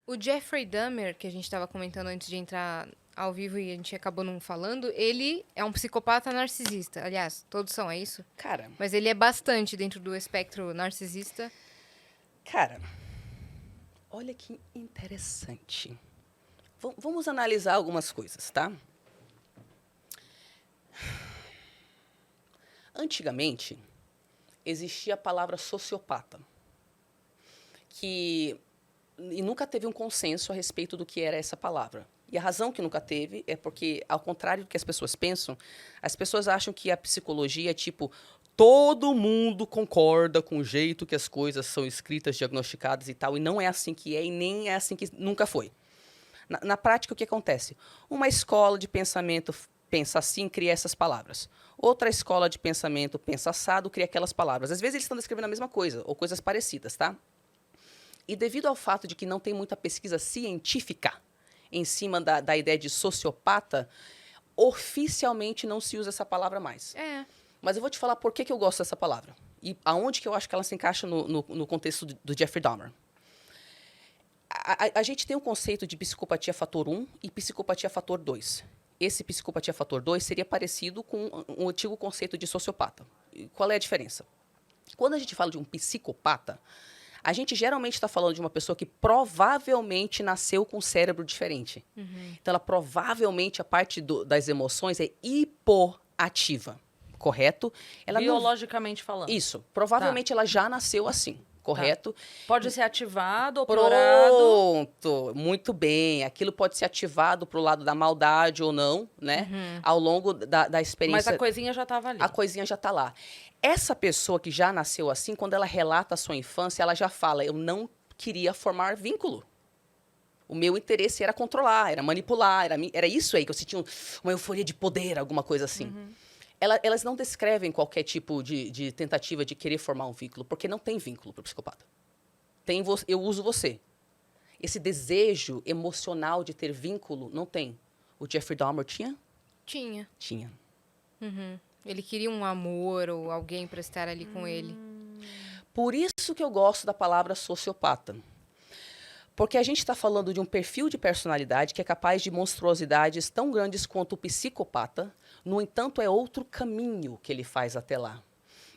O Jeffrey Dahmer, que a gente estava comentando antes de entrar ao vivo e a gente acabou não falando, ele é um psicopata narcisista. Aliás, todos são, é isso? Cara, Mas ele é bastante dentro do espectro narcisista. cara, olha que interessante. Vamos analisar algumas coisas, tá? Antigamente, existia a palavra sociopata, e nunca teve um consenso a respeito do que era essa palavra. E a razão que nunca teve é porque, ao contrário do que as pessoas pensam, as pessoas acham que a psicologia é tipo, todo mundo concorda com o jeito que as coisas são escritas, diagnosticadas e tal, e não é assim que é, e nem é assim que nunca foi. Na prática, o que acontece? Uma escola de pensamento pensa assim, cria essas palavras. Outra escola de pensamento pensa assado, cria aquelas palavras. Às vezes eles estão descrevendo a mesma coisa, ou coisas parecidas, tá? E devido ao fato de que não tem muita pesquisa científica em cima da ideia de sociopata, oficialmente não se usa essa palavra mais. É. Mas eu vou te falar por que eu gosto dessa palavra. E aonde que eu acho que ela se encaixa no contexto do Jeffrey Dahmer. A gente tem um conceito de psicopatia fator 1 e psicopatia fator 2. Esse psicopatia fator 2 seria parecido com um antigo conceito de sociopata. E qual é a diferença? Quando a gente fala de um psicopata, a gente geralmente está falando de uma pessoa que provavelmente nasceu com um cérebro diferente. Então, ela provavelmente, a parte das emoções é hipoativa, correto? Ela Biologicamente falando. Isso. Provavelmente ela já nasceu assim, correto? Pode ser ativado ou piorado. Pronto, muito bem. Aquilo pode ser ativado para o lado da maldade ou não, né? Ao longo da experiência. Mas a coisinha já estava ali. A coisinha já está lá. Essa pessoa que já nasceu assim, quando ela relata a sua infância, ela já fala: eu não queria formar vínculo. O meu interesse era controlar, era manipular, era isso aí, que eu sentia uma euforia de poder, alguma coisa assim. Elas não descrevem qualquer tipo de tentativa de querer formar um vínculo, porque não tem vínculo para o psicopata. Eu uso você. Esse desejo emocional de ter vínculo, não tem. O Jeffrey Dahmer tinha? Tinha. Tinha. Ele queria um amor ou alguém para estar ali com ele. Por isso que eu gosto da palavra sociopata. Porque a gente está falando de um perfil de personalidade que é capaz de monstruosidades tão grandes quanto o psicopata. No entanto, é outro caminho que ele faz até lá.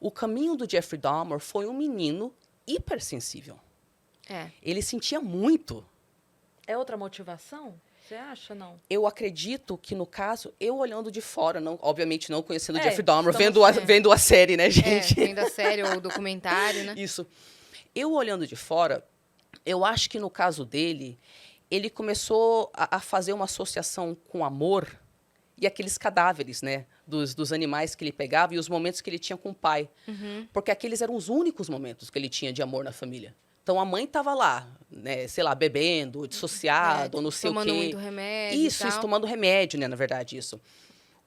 O caminho do Jeffrey Dahmer foi um menino hipersensível. É. Ele sentia muito. É outra motivação? Você acha, não? Eu acredito que, no caso, eu olhando de fora, não, obviamente não conhecendo o É, Jeffrey Dahmer, estamos- vendo a série, né, gente? Vendo a série ou o documentário, né? Isso. Eu olhando de fora, eu acho que no caso dele, ele começou a fazer uma associação com amor e aqueles cadáveres, né, dos animais que ele pegava e os momentos que ele tinha com o pai. Porque aqueles eram os únicos momentos que ele tinha de amor na família. Então, a mãe estava lá, né, sei lá, bebendo, dissociado, ou não sei o quê. Tomando muito remédio e Isso, tal. tomando remédio, né, na verdade, isso.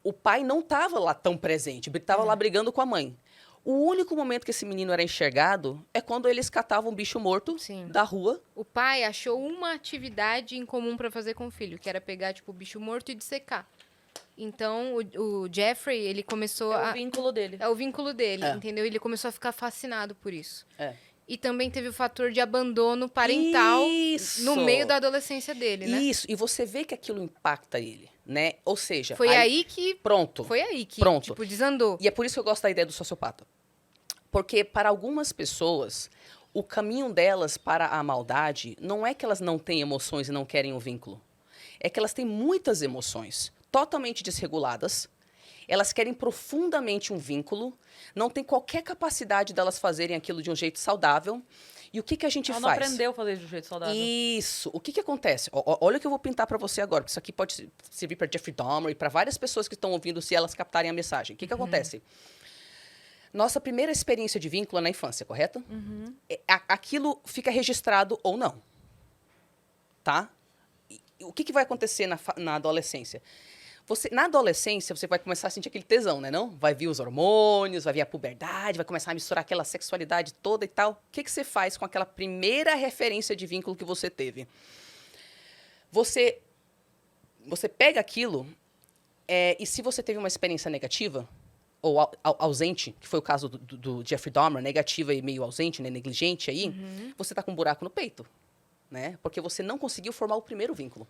O pai não estava lá tão presente, estava lá brigando com a mãe. O único momento que esse menino era enxergado é quando eles catavam um bicho morto Sim. da rua. O pai achou uma atividade em comum para fazer com o filho, que era pegar, tipo, o bicho morto e dissecar. Então, o Jeffrey, ele começou É o vínculo dele. É o vínculo dele, É. entendeu? Ele começou a ficar fascinado por isso. É. E também teve o fator de abandono parental Isso! no meio da adolescência dele, né? Isso, e você vê que aquilo impacta ele, né? Ou seja... Foi aí que... Pronto. Foi aí que, Pronto. tipo, desandou. E é por isso que eu gosto da ideia do sociopata. Porque, para algumas pessoas, o caminho delas para a maldade não é que elas não têm emoções e não querem o vínculo. É que elas têm muitas emoções, totalmente desreguladas. Elas querem profundamente um vínculo, não tem qualquer capacidade delas fazerem aquilo de um jeito saudável. E o que a gente Ela faz? não aprendeu a fazer de um jeito saudável. Isso. O que acontece? Olha o que eu vou pintar para você agora, porque isso aqui pode servir para Jeffrey Dahmer e para várias pessoas que estão ouvindo, se elas captarem a mensagem. O que acontece? Nossa primeira experiência de vínculo é na infância, correto? Aquilo fica registrado ou não. Tá? E o que vai acontecer na adolescência? Na adolescência, você vai começar a sentir aquele tesão, né? Não? Vai vir os hormônios, vai vir a puberdade, vai começar a misturar aquela sexualidade toda e tal. O que você faz com aquela primeira referência de vínculo que você teve? Você pega aquilo e se você teve uma experiência negativa ou ausente, que foi o caso do Jeffrey Dahmer, negativa e meio ausente, né, negligente aí, você tá com um buraco no peito. né? Porque você não conseguiu formar o primeiro vínculo.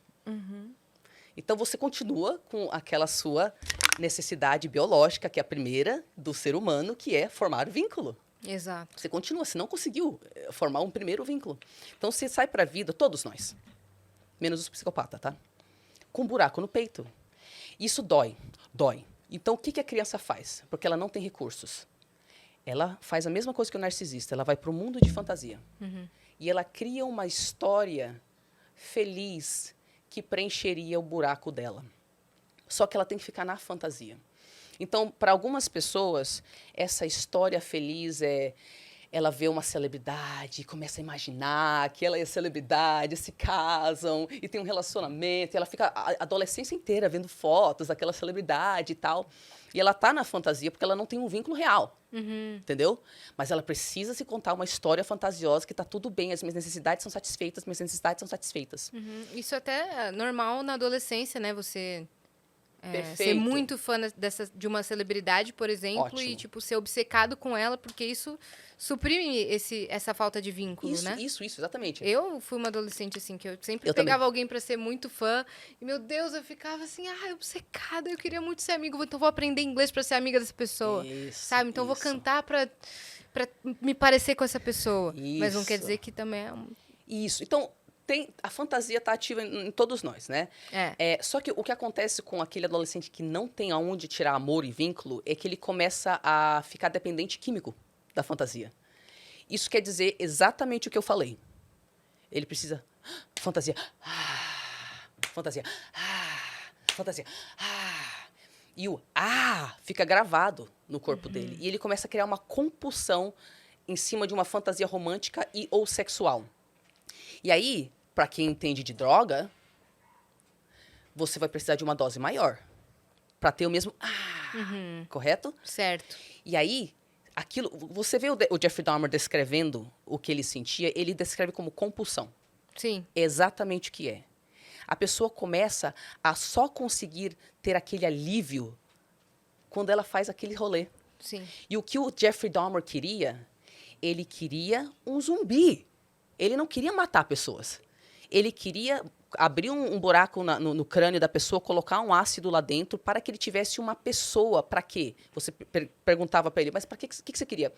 Então, você continua com aquela sua necessidade biológica, que é a primeira do ser humano, que é formar o vínculo. Exato. Você continua, você não conseguiu formar um primeiro vínculo. Então, você sai para a vida, todos nós, menos os psicopatas, tá? Com um buraco no peito. Isso dói. Então, o que a criança faz? Porque ela não tem recursos. Ela faz a mesma coisa que o narcisista. Ela vai para o mundo de fantasia. E ela cria uma história feliz que preencheria o buraco dela. Só que ela tem que ficar na fantasia. Então, para algumas pessoas, essa história feliz é... Ela vê uma celebridade, começa a imaginar que ela é celebridade, se casam e tem um relacionamento. E ela fica a adolescência inteira vendo fotos daquela celebridade e tal. E ela tá na fantasia porque ela não tem um vínculo real, entendeu? Mas ela precisa se contar uma história fantasiosa que tá tudo bem, as minhas necessidades são satisfeitas, minhas necessidades são satisfeitas. Isso até é normal na adolescência, né? Você ser Perfeito. muito fã de uma celebridade, por exemplo, Ótimo. e tipo ser obcecado com ela, porque isso suprime essa falta de vínculo, Isso, né? isso, exatamente. Eu fui uma adolescente assim, que eu sempre Eu pegava alguém pra ser muito fã, e meu Deus, eu ficava assim, obcecada, eu queria muito ser amigo, então vou aprender inglês pra ser amiga dessa pessoa, Isso, sabe? Então vou isso. cantar pra me parecer com essa pessoa, mas não quer Isso. dizer que também é um... Isso. Então, a fantasia está ativa em todos nós, né? Só que o que acontece com aquele adolescente que não tem aonde tirar amor e vínculo é que ele começa a ficar dependente químico da fantasia. Isso quer dizer exatamente o que eu falei. Ele precisa... Fantasia. Fantasia. Fantasia. E o fica gravado no corpo dele. E ele começa a criar uma compulsão em cima de uma fantasia romântica e ou sexual. E aí, para quem entende de droga, você vai precisar de uma dose maior para ter o mesmo correto? Certo. E aí, aquilo, você vê o Jeffrey Dahmer descrevendo o que ele sentia, ele descreve como compulsão. Sim. É exatamente o que é. A pessoa começa a só conseguir ter aquele alívio quando ela faz aquele rolê. Sim. E o que o Jeffrey Dahmer queria, ele queria um zumbi. Ele não queria matar pessoas. Ele queria abrir um buraco no crânio da pessoa, colocar um ácido lá dentro para que ele tivesse uma pessoa. Para quê? Você perguntava para ele, mas para que você queria?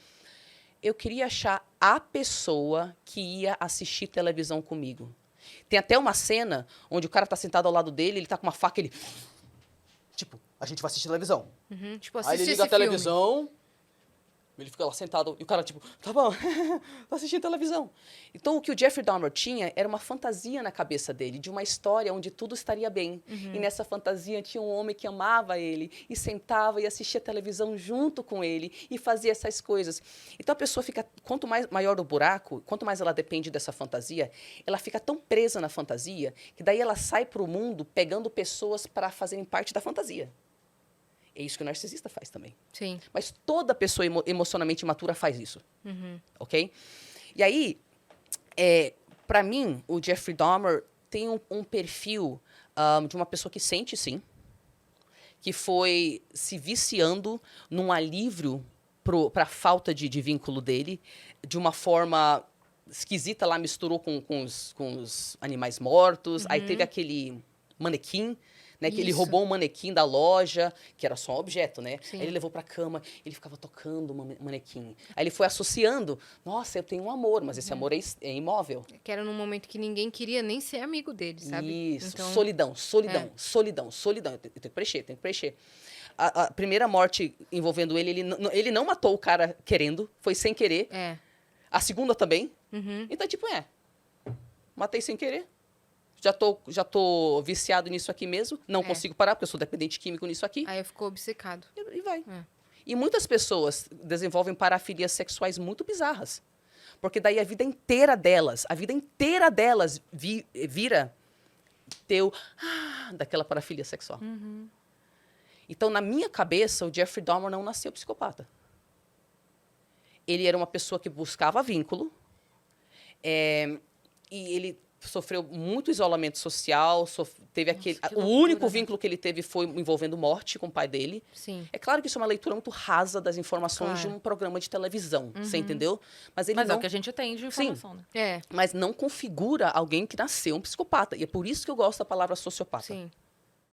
Eu queria achar a pessoa que ia assistir televisão comigo. Tem até uma cena onde o cara tá sentado ao lado dele, ele tá com uma faca, ele... Tipo, a gente vai assistir televisão. Tipo, Aí assiste ele liga a esse filme. televisão, ele fica lá sentado, e o cara, tipo, tá bom, tô assistindo televisão. Então, o que o Jeffrey Dahmer tinha era uma fantasia na cabeça dele, de uma história onde tudo estaria bem. E nessa fantasia tinha um homem que amava ele, e sentava e assistia televisão junto com ele, e fazia essas coisas. Então, a pessoa fica, quanto mais maior o buraco, quanto mais ela depende dessa fantasia, ela fica tão presa na fantasia, que daí ela sai pro mundo pegando pessoas para fazerem parte da fantasia. É isso que o narcisista faz também. Sim. Mas toda pessoa emocionalmente imatura faz isso. Ok? E aí, para mim, o Jeffrey Dahmer tem um perfil de uma pessoa que sente, sim, que foi se viciando num alívio para a falta de vínculo dele, de uma forma esquisita lá, misturou com os animais mortos. Aí teve aquele manequim, né, que ele Isso. roubou um manequim da loja, que era só um objeto, né? Sim. Aí ele levou pra cama, ele ficava tocando o manequim. Aí ele foi associando, nossa, eu tenho um amor, mas esse amor é imóvel. Que era num momento que ninguém queria nem ser amigo dele, sabe? Isso, Então, solidão. Eu tenho que preencher. A primeira morte envolvendo ele não matou o cara querendo, foi sem querer. A segunda também. Então, tipo, matei sem querer. Já tô viciado nisso aqui mesmo. Não consigo parar, porque eu sou dependente químico nisso aqui. Aí eu ficou obcecado. E vai. E muitas pessoas desenvolvem parafilias sexuais muito bizarras. Porque daí a vida inteira delas vira teu daquela parafilia sexual. Então, na minha cabeça, o Jeffrey Dahmer não nasceu psicopata. Ele era uma pessoa que buscava vínculo. E ele sofreu muito isolamento social, teve aquele... que O loucura, único né? vínculo que ele teve foi envolvendo morte com o pai dele. Sim. É claro que isso é uma leitura muito rasa das informações Claro. de um programa de televisão, você entendeu? Mas ele Mas é não... o que a gente tem de informação, né? É, Mas não configura alguém que nasceu um psicopata. E é por isso que eu gosto da palavra sociopata. sim.